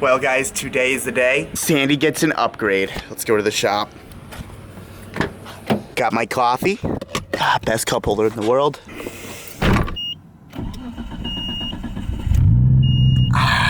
Well guys, today is the day. Sandy gets an upgrade. Let's go to the shop. Got my coffee. Best cup holder in the world.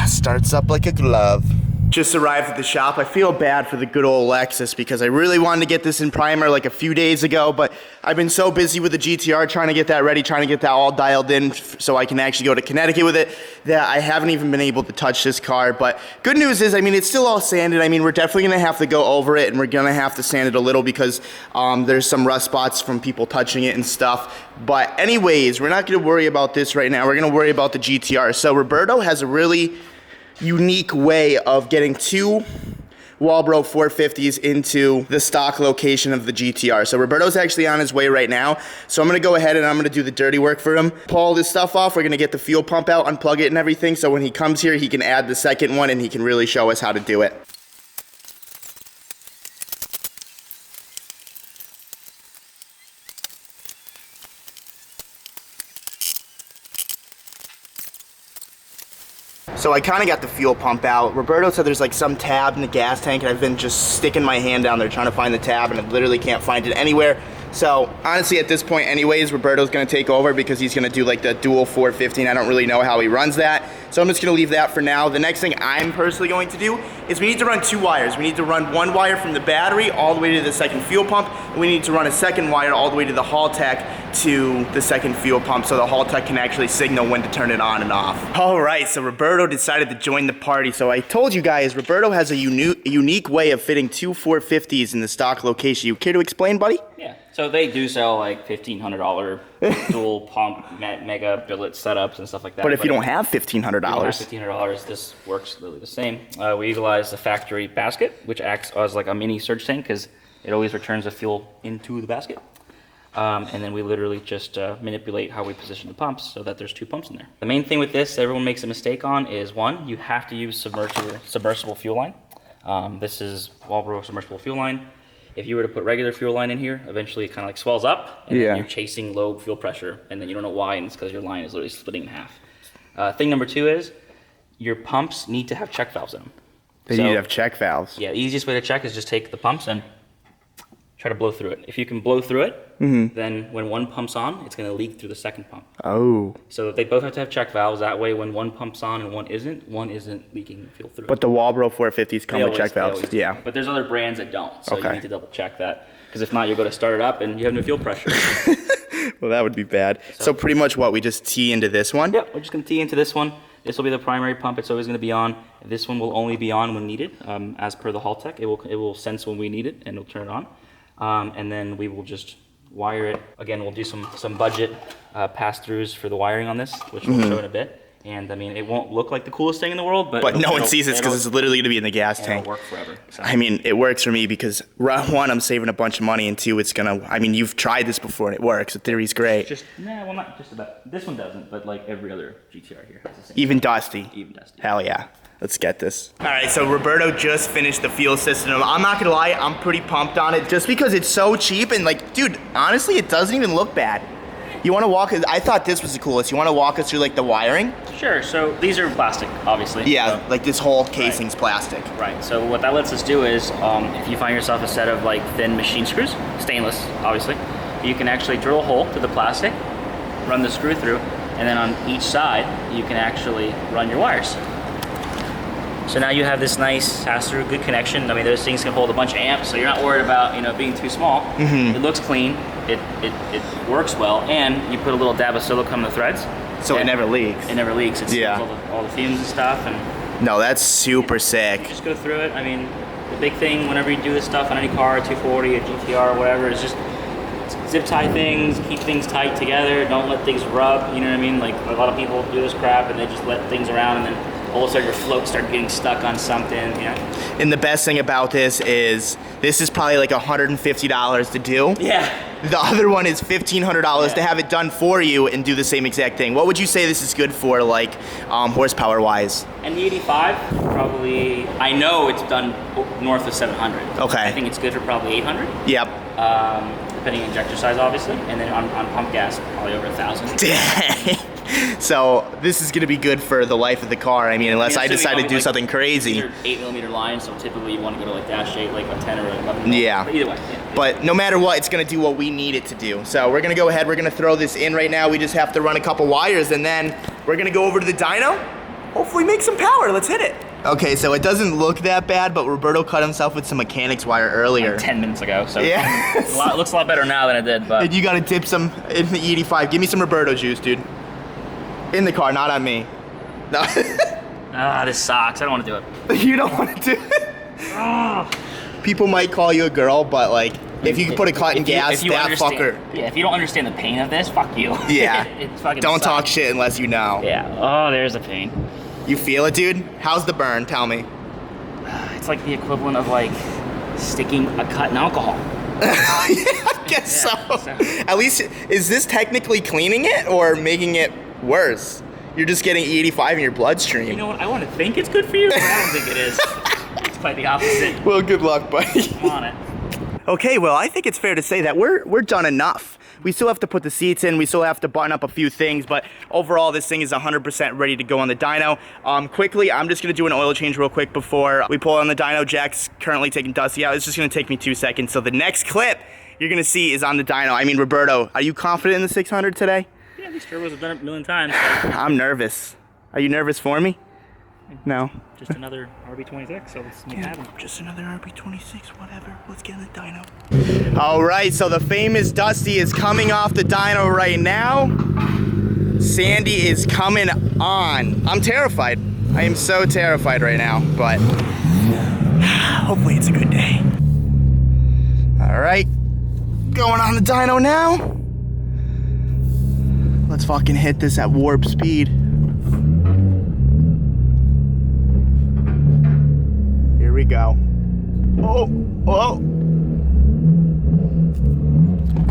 Starts up like a glove. Just arrived at the shop. I feel bad for the good old Lexus because I really wanted to get this in primer like a few days ago, but I've been so busy with the GTR trying to get that ready, trying to get that all dialed in so I can actually go to Connecticut with it, that I haven't even been able to touch this car. But good news is, I mean, it's still all sanded. I mean, we're definitely gonna have to go over it and we're gonna have to sand it a little because there's some rust spots from people touching it and stuff. But anyways, we're not gonna worry about this right now. We're gonna worry about the GTR. So Roberto has a really unique way of getting two Walbro 450s into the stock location of the GTR. So Roberto's actually on his way right now. So I'm gonna go ahead and I'm gonna do the dirty work for him. Pull all this stuff off. We're gonna get the fuel pump out, unplug it and everything. So when he comes here, he can add the second one and he can really show us how to do it. So I kind of got the fuel pump out. Roberto said there's like some tab in the gas tank and I've been just sticking my hand down there trying to find the tab and I literally can't find it anywhere. So honestly at this point anyways, Roberto's gonna take over because he's gonna do like the dual 415. I don't really know how he runs that. So I'm just gonna leave that for now. The next thing I'm personally going to do is we need to run two wires. We need to run one wire from the battery all the way to the second fuel pump, and we need to run a second wire all the way to the Haltech to the second fuel pump so the Haltech can actually signal when to turn it on and off. All right, so Roberto decided to join the party. So I told you guys, Roberto has a unique way of fitting two 450s in the stock location. You care to explain, buddy? Yeah, so they do sell like $1,500 dual pump mega billet setups and stuff like that. But if you don't have $1,500. $1,500, this works literally the same. We utilize the factory basket, which acts as like a mini surge tank because it always returns the fuel into the basket. And then we literally just manipulate how we position the pumps so that there's two pumps in there. The main thing with this everyone makes a mistake on is one, you have to use submersible fuel line. This is Walbro submersible fuel line. If you were to put regular fuel line in here, eventually it kind of like swells up and then you're chasing low fuel pressure and then you don't know why, and it's because your line is literally splitting in half. Thing number two is your pumps need to have check valves in them. They need to have check valves. Yeah, the easiest way to check is just take the pumps and try to blow through it. If you can blow through it, then when one pump's on, it's going to leak through the second pump. Oh. So they both have to have check valves. That way, when one pump's on and one isn't leaking fuel through. But the Walbro 450s come with check valves. Yeah. But there's other brands that don't. So you need to double check that. Because if not, you're going to start it up and you have no fuel pressure. Well, that would be bad. So pretty much what, we just tee into this one? Yep, we're just going to tee into this one. This will be the primary pump. It's always going to be on. This one will only be on when needed. As per the Haltech, it will sense when we need it and it'll turn it on. And then we will just wire it. Again, we'll do some budget pass-throughs for the wiring on this, which we'll show in a bit. And I mean, it won't look like the coolest thing in the world, but no one sees it because it's literally going to be in the gas tank. It'll work forever. So. I mean, it works for me because one, I'm saving a bunch of money, and two, it's gonna. I mean, you've tried this before and it works. The theory's great. Not just about. This one doesn't, but like every other GTR here has the same. Even dusty. Even dusty. Hell yeah. Let's get this. All right, so Roberto just finished the fuel system. I'm not gonna lie, I'm pretty pumped on it just because it's so cheap and like, dude, honestly, it doesn't even look bad. You wanna walk, I thought this was the coolest. You wanna walk us through like the wiring? Sure, so these are plastic, obviously. Yeah, so, like this whole casing's plastic. Right, so what that lets us do is, if you find yourself a set of like thin machine screws, stainless, obviously, you can actually drill a hole to the plastic, run the screw through, and then on each side, you can actually run your wires. So now you have this nice pass-through, good connection. I mean, those things can hold a bunch of amps, so you're not worried about being too small. It looks clean, it works well, and you put a little dab of silicone in the threads. So it never leaks. It never leaks. It seals all the fumes and stuff. And no, that's super sick. You just go through it. I mean, the big thing whenever you do this stuff on any car, 240, a GTR, or whatever, is just zip tie things, keep things tight together, don't let things rub, you know what I mean? Like a lot of people do this crap and they just let things around and then all of a sudden your floats start getting stuck on something, you know? And the best thing about this is probably like $150 to do. Yeah. The other one is $1,500 to have it done for you and do the same exact thing. What would you say this is good for, like horsepower wise? And the 85, probably, I know it's done north of 700. Okay. I think it's good for probably 800. Yep. Depending on injector size, obviously. And then on pump gas, probably over 1,000. Dang. So this is gonna be good for the life of the car. I mean, unless I decide to do something crazy. 8mm line, so typically you want to go to like dash 8, like a 10 or 11. Yeah. But either way. Yeah. But no matter what, it's gonna do what we need it to do. So we're gonna go ahead, we're gonna throw this in right now. We just have to run a couple wires and then we're gonna go over to the dyno. Hopefully make some power, let's hit it. Okay, so it doesn't look that bad, but Roberto cut himself with some mechanics wire earlier. Like 10 minutes ago, so yeah. It looks a lot better now than it did, but. And you gotta dip some in the E85. Give me some Roberto juice, dude. In the car, not on me. No. This sucks, I don't want to do it. You don't want to do it? People might call you a girl, but like, if you can put a cut in gas, that fucker. Yeah, if you don't understand the pain of this, fuck you. Yeah. It fucking don't sucks. talk shit unless you know. Yeah. Oh, there's the pain. You feel it, dude? How's the burn? Tell me. It's like the equivalent of like sticking a cut in alcohol. Yeah, I guess so. At least, is this technically cleaning it or making it worse? You're just getting E85 in your bloodstream. You know what? I want to think it's good for you, but I don't think it is. It's quite the opposite. Well, good luck, buddy. I'm on it. Okay, well, I think it's fair to say that we're done enough. We still have to put the seats in, we still have to button up a few things, but overall this thing is 100% ready to go on the dyno. Quickly, I'm just gonna do an oil change real quick before we pull on the dyno. Jack's currently taking Dusty out. It's just gonna take me 2 seconds. So the next clip you're gonna see is on the dyno. I mean, Roberto, are you confident in the 600 today? Yeah, these turbos have done it a million times. I'm nervous. Are you nervous for me? No. Just another RB26, so let's make it happen. Just another RB26, whatever. Let's get in the dyno. All right, so the famous Dusty is coming off the dyno right now. Sandy is coming on. I'm terrified. I am so terrified right now, but hopefully it's a good day. All right, going on the dyno now. Let's fucking hit this at warp speed. Here we go. Oh, oh.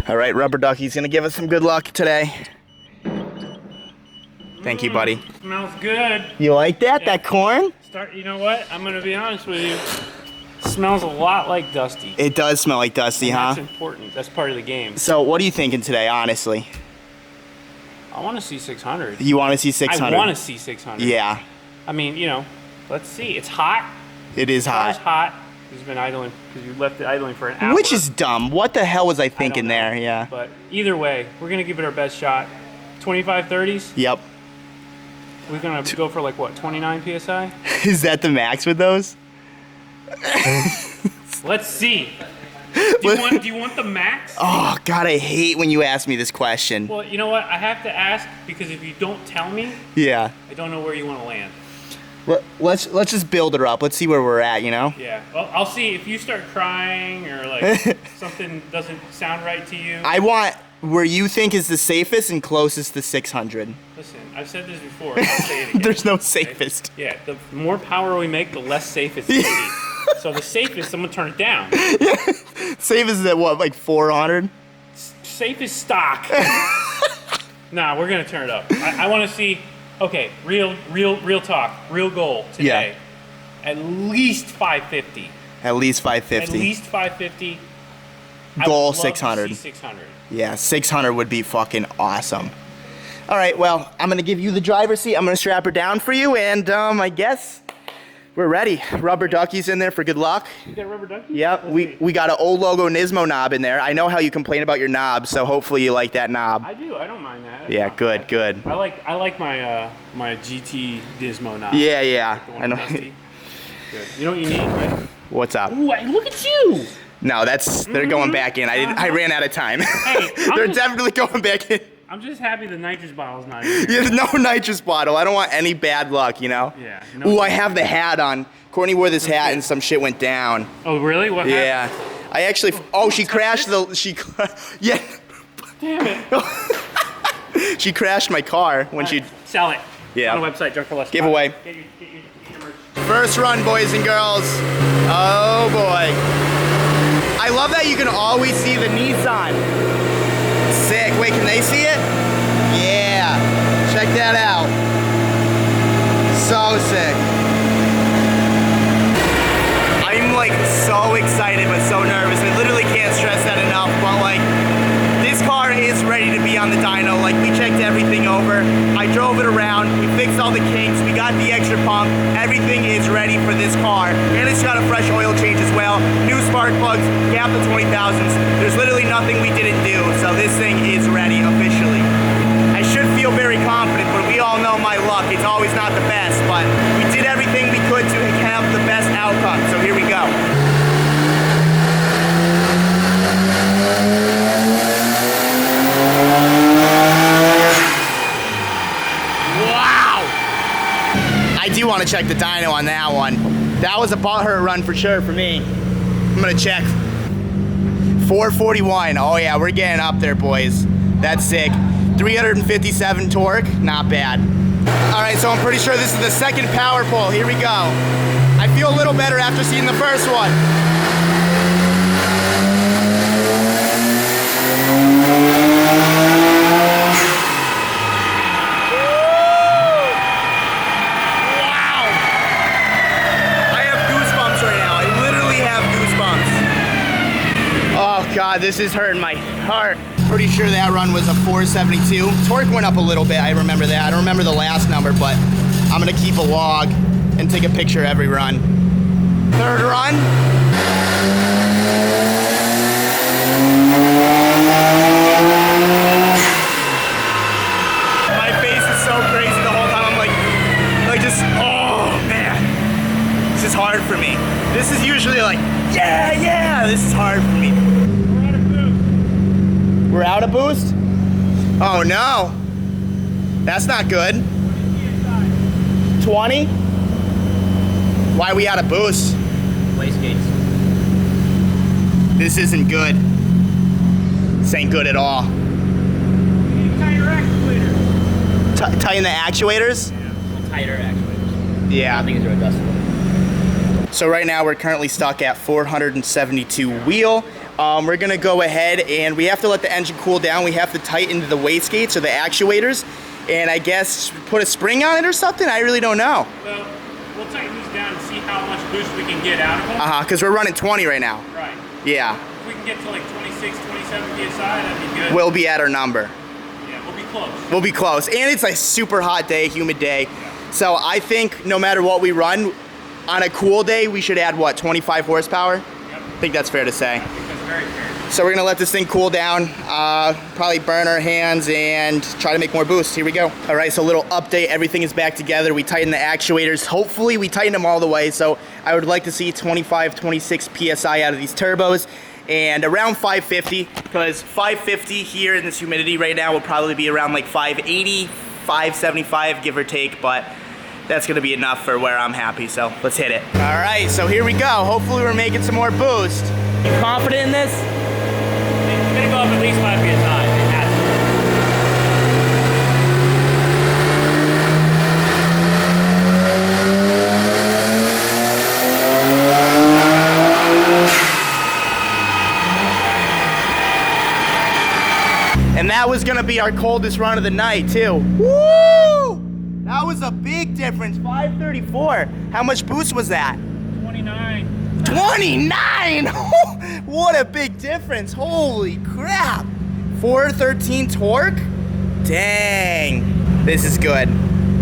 All right, Rubber Ducky's gonna give us some good luck today. Thank you, buddy. Smells good. You like that? Yeah. That corn? You know what? I'm gonna be honest with you. Smells a lot like Dusty. It does smell like Dusty, And huh? That's important. That's part of the game. So what are you thinking today, honestly? I want to see 600. You want to see 600? I want to see 600. Yeah, I mean, you know, let's see. It's hot. it is It's hot. hot. He's been idling because you left it idling for an hour. Which is dumb. What the hell was I I thinking don't know. there? Yeah. But either way, we're gonna give it our best shot. 25 30s. Yep. We're gonna go for like what? 29 psi. Is that the max with those? Let's see. Do you want the max? Oh God, I hate when you ask me this question. Well, you know what? I have to ask because if you don't tell me, Yeah. I don't know where you want to land. Let's just build her up. Let's see where we're at. You know. Yeah. Well, I'll see if you start crying or like something doesn't sound right to you. I want where you think is the safest and closest to 600. Listen, I've said this before. I'll say it again. There's no safest. Yeah. The more power we make, the less safe it's gonna be. So the safest, I'm gonna turn it down. Safest is at what, like 400? Safest stock. Nah, we're gonna turn it up. I want to see. Okay, real talk, real goal today. Yeah. At least 550. At least 550. At least 550. Goal I would love 600. To see 600. Yeah, 600 would be fucking awesome. All right, well, I'm gonna give you the driver's seat. I'm gonna strap her down for you, and I guess we're ready. Rubber Ducky's in there for good luck. You got a rubber ducky? Yep, we got an old logo Nismo knob in there. I know how you complain about your knob, so hopefully you like that knob. I do. I don't mind that. That's Yeah, not good, bad. good. I like my my GT Dismo knob. Yeah, The one I know. Dusty. Good. You know what you need, right? What's up? Ooh, look at you. No, they're going back in. I ran out of time. Hey, They're definitely going back in. I'm just happy the nitrous bottle's not in here. Yeah, no nitrous bottle. I don't want any bad luck, you know? Yeah. Ooh, I have the hat on. Courtney wore this hat and some shit went down. Oh, really? What happened? Yeah. I actually, she crashed yeah. Damn it. She crashed my car when she, Sell it. Yeah. On the website, Junk for Less. Giveaway. Get your merch. First run, boys and girls. Oh boy. I love that you can always see the Nissan. Sick. Wait, can they see it? Yeah. Check that out. So sick. I'm like so excited but so nervous. I literally can't stress that enough, but like this car is ready to be on the dyno. Like we checked everything over. I drove pump. Everything is ready for this car. And it's got a fresh oil change as well. New spark plugs, gap to 20,000s. There's literally nothing we didn't do, so this thing is ready officially. I should feel very confident, but we all know my luck. It's always not the best, but we did everything we could to have the best outcome, so here we go. Wow! I do want to check the dyno on that one. That was a butthurt run for sure for me. I'm gonna check. 441. Oh yeah, we're getting up there, boys. That's sick. 357 torque, not bad. All right, so I'm pretty sure this is the second power pole. Here we go. I feel a little better after seeing the first one. Wow! I have goosebumps right now. I literally have goosebumps. Oh God, this is hurting my heart. Pretty sure that run was a 472. Torque went up a little bit, I remember that. I don't remember the last number, but I'm gonna keep a log and take a picture every run. Third run. My face is so crazy the whole time. I'm like just, oh man. This is hard for me. This is usually like, yeah, this is hard for me. We're out of boost? Oh no. That's not good. 20? Why are we out of boost? Wastegates. This isn't good. This ain't good at all. Tighten your actuator. Tighten the actuators? Yeah, tighter actuators. Yeah. I think these are adjustable. So right now we're currently stuck at 472 wheel. We're gonna go ahead and we have to let the engine cool down. We have to tighten the wastegates or the actuators, and I guess put a spring on it or something. I really don't know. Well, we'll tighten these down and see how much boost we can get out of them. Because we're running 20 right now. Right. Yeah. If we can get to like 26, 27 PSI, that'd be good. We'll be at our number. Yeah, we'll be close. We'll be close. And it's a super hot day, humid day. So I think no matter what we run, on a cool day, we should add what, 25 horsepower? Yep. I think that's fair to say. I think that's very fair. So we're gonna let this thing cool down, probably burn our hands and try to make more boost. Here we go. All right, so a little update. Everything is back together. We tightened the actuators. Hopefully we tightened them all the way. So I would like to see 25, 26 PSI out of these turbos and around 550, because 550 here in this humidity right now will probably be around like 580, 575, give or take, but that's gonna be enough for where I'm happy, so let's hit it. All right, so here we go. Hopefully we're making some more boost. You confident in this? It's gonna go up at least 5 PSI. It has to. And that was gonna be our coldest run of the night too. Woo! That was a big difference, 534. How much boost was that? 29. 29! What a big difference, holy crap. 413 torque? Dang, this is good.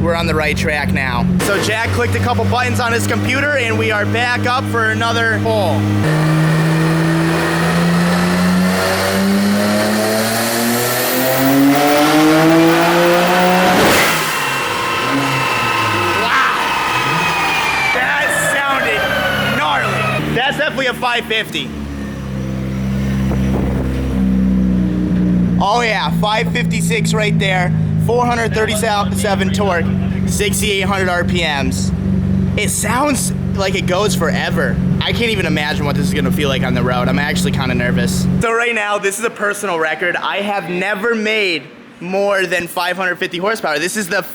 We're on the right track now. So Jack clicked a couple buttons on his computer and we are back up for another hole. Definitely a 550. Oh yeah, 556 right there. 437 torque, 6,800 RPMs. It sounds like it goes forever. I can't even imagine what this is gonna feel like on the road. I'm actually kind of nervous. So right now, this is a personal record. I have never made more than 550 horsepower. This is the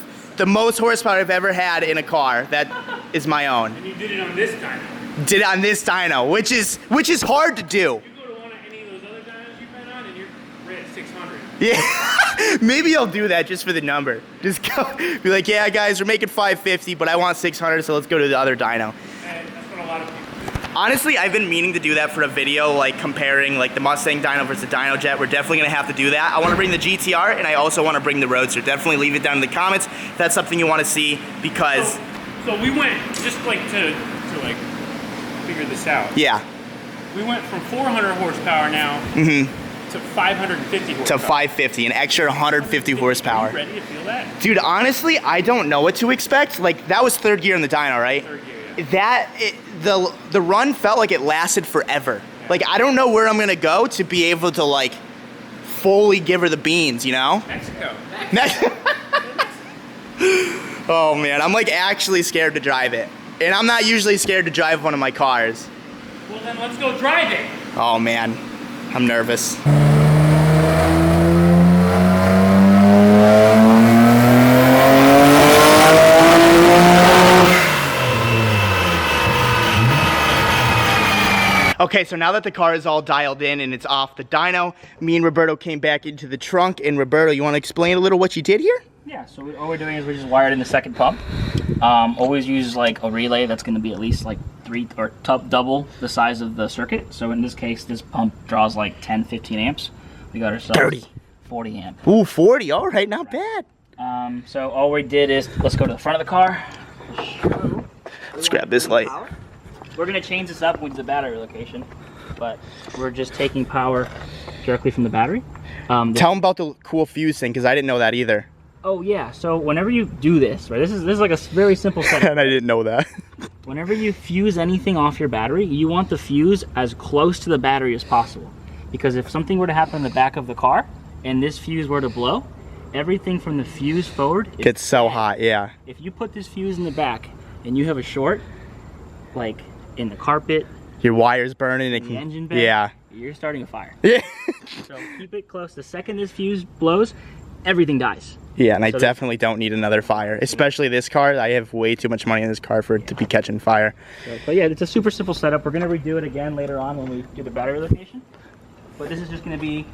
most horsepower I've ever had in a car that is my own. And you did it on this dyno. Did it on this dyno, which is hard to do. You go to one of any of those other dynos you've been on and you're right at 600. Yeah, maybe I'll do that just for the number. Just go, be like, yeah, guys, we're making 550, but I want 600, so let's go to the other dyno. And that's what a lot of people do. Honestly, I've been meaning to do that for a video, like comparing like the Mustang dyno versus the Dyno Jet. We're definitely gonna have to do that. I wanna bring the GTR, and I also wanna bring the Roadster. Definitely leave it down in the comments if that's something you wanna see, because... So we went just like to like figure this out. Yeah. We went from 400 horsepower now to 550 horsepower. To 550, an extra 150 horsepower. Are you ready to feel that? Dude, honestly, I don't know what to expect. Like, that was third gear in the dyno, right? Third gear, yeah. The run felt like it lasted forever. Yeah. Like, I don't know where I'm gonna go to be able to, like, fully give her the beans, you know? Mexico. Oh, man, I'm, like, actually scared to drive it. And I'm not usually scared to drive one of my cars. Well, then let's go drive it. Oh, man, I'm nervous. Okay, so now that the car is all dialed in and it's off the dyno, me and Roberto came back into the trunk. And Roberto, you want to explain a little what you did here? Yeah, so all we're doing is we just wired in the second pump. Always use like a relay that's going to be at least like double the size of the circuit. So in this case, this pump draws like 10, 15 amps. We got ourselves 40 amp. Ooh, 40, all right, not bad. So all we did is, let's go to the front of the car. Let's grab this light. We're going to change this up with the battery location, but we're just taking power directly from the battery. Tell them about the cool fuse thing, because I didn't know that either. Oh yeah, so whenever you do this, right, this is like a very simple setup. And I didn't know that. Whenever you fuse anything off your battery, you want the fuse as close to the battery as possible. Because if something were to happen in the back of the car, and this fuse were to blow, everything from the fuse forward gets so hot, yeah. If you put this fuse in the back, and you have a short, like in the carpet, your wire's burning, in the engine bay, yeah, you're starting a fire. Yeah. So keep it close. The second this fuse blows, everything dies. Yeah, and I definitely don't need another fire, especially this car. I have way too much money in this car for it to be catching fire. So, but yeah, it's a super simple setup. We're gonna redo it again later on when we do the battery location. But this is just gonna be,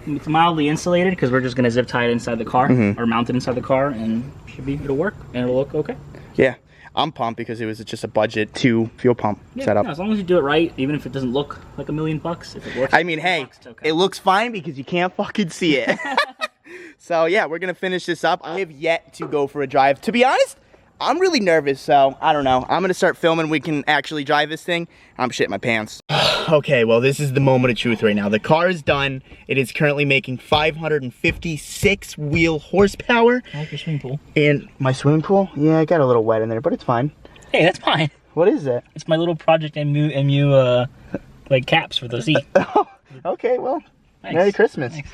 it's mildly insulated because we're just gonna zip tie it inside the car or mount it inside the car, and it'll work and it'll look okay. Yeah. I'm pumped because it was just a budget 2 fuel pump setup. No, as long as you do it right, even if it doesn't look like $1 million, if it works. I mean, hey, okay. It looks fine because you can't fucking see it. So yeah, we're gonna finish this up. I have yet to go for a drive. To be honest, I'm really nervous, so I don't know. I'm gonna start filming. We can actually drive this thing. I'm shitting my pants. Okay, well, this is the moment of truth right now. The car is done. It is currently making 556 wheel horsepower. I like your swimming pool. And my swimming pool? Yeah, I got a little wet in there, but it's fine. Hey, that's fine. What is it? It's my little Project MU like caps for the seat. Okay, well. Thanks. Merry Christmas. Thanks.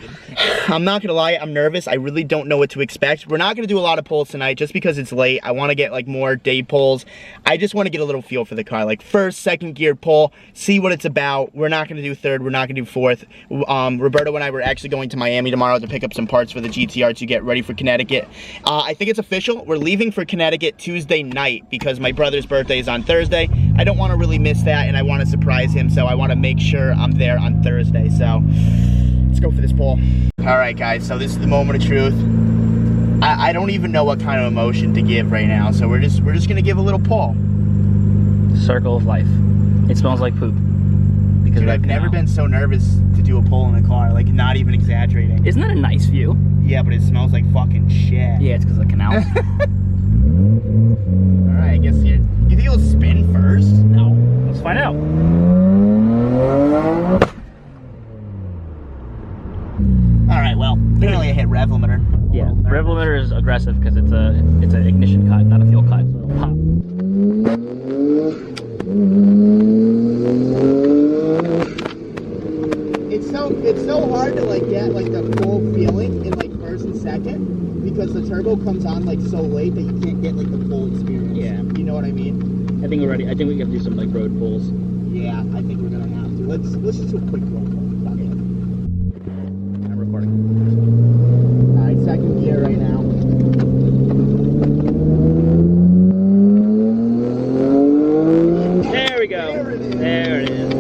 I'm not gonna lie, I'm nervous. I really don't know what to expect. We're not gonna do a lot of pulls tonight just because it's late. I wanna get like more day pulls. I just wanna get a little feel for the car. Like first, second gear pull, see what it's about. We're not gonna do third, we're not gonna do fourth. Roberto and I were actually going to Miami tomorrow to pick up some parts for the GTR to get ready for Connecticut. I think it's official. We're leaving for Connecticut Tuesday night because my brother's birthday is on Thursday. I don't wanna really miss that and I wanna surprise him, so I wanna make sure I'm there on Thursday, so. Let's go for this pull. All right, guys, so this is the moment of truth. I don't even know what kind of emotion to give right now, so we're just gonna give a little pull. Circle of life. It smells like poop. Because Dude, I've never been so nervous to do a pull in a car, like not even exaggerating. Isn't that a nice view? Yeah, but it smells like fucking shit. Yeah, it's because of the canal. All right, I guess you think it'll spin first? No. Let's find out. Alright, well, apparently I hit rev limiter. Yeah, rev limiter is aggressive because it's an ignition cut, not a fuel cut, so it'll pop. It's so hard to like get like the full feeling in like first and second because the turbo comes on like so late that you can't get like the full experience. Yeah. You know what I mean? I think we're ready. I think we have to do some like road pulls. Yeah, I think we're gonna have to. Let's just do a quick road pull. I'm recording. Alright, second gear right now. There we go. There it is.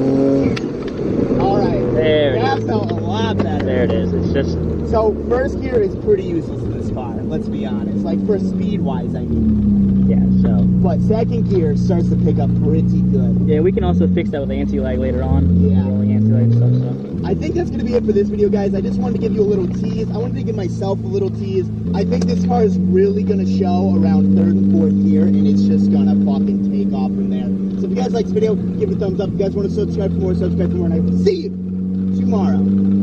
Alright. There it is. That felt a lot better. There it is. It's just. So first gear is pretty useless in this car, let's be honest. Like for speed wise, I mean. Yeah, so but second gear starts to pick up pretty good. Yeah, we can also fix that with anti-lag later on. Yeah. Rolling anti-lag stuff, so. I think that's going to be it for this video, guys. I just wanted to give you a little tease. I wanted to give myself a little tease. I think this car is really going to show around 3rd and 4th gear, and it's just going to fucking take off from there. So if you guys like this video, give it a thumbs up. If you guys want to subscribe for more, and I will see you tomorrow.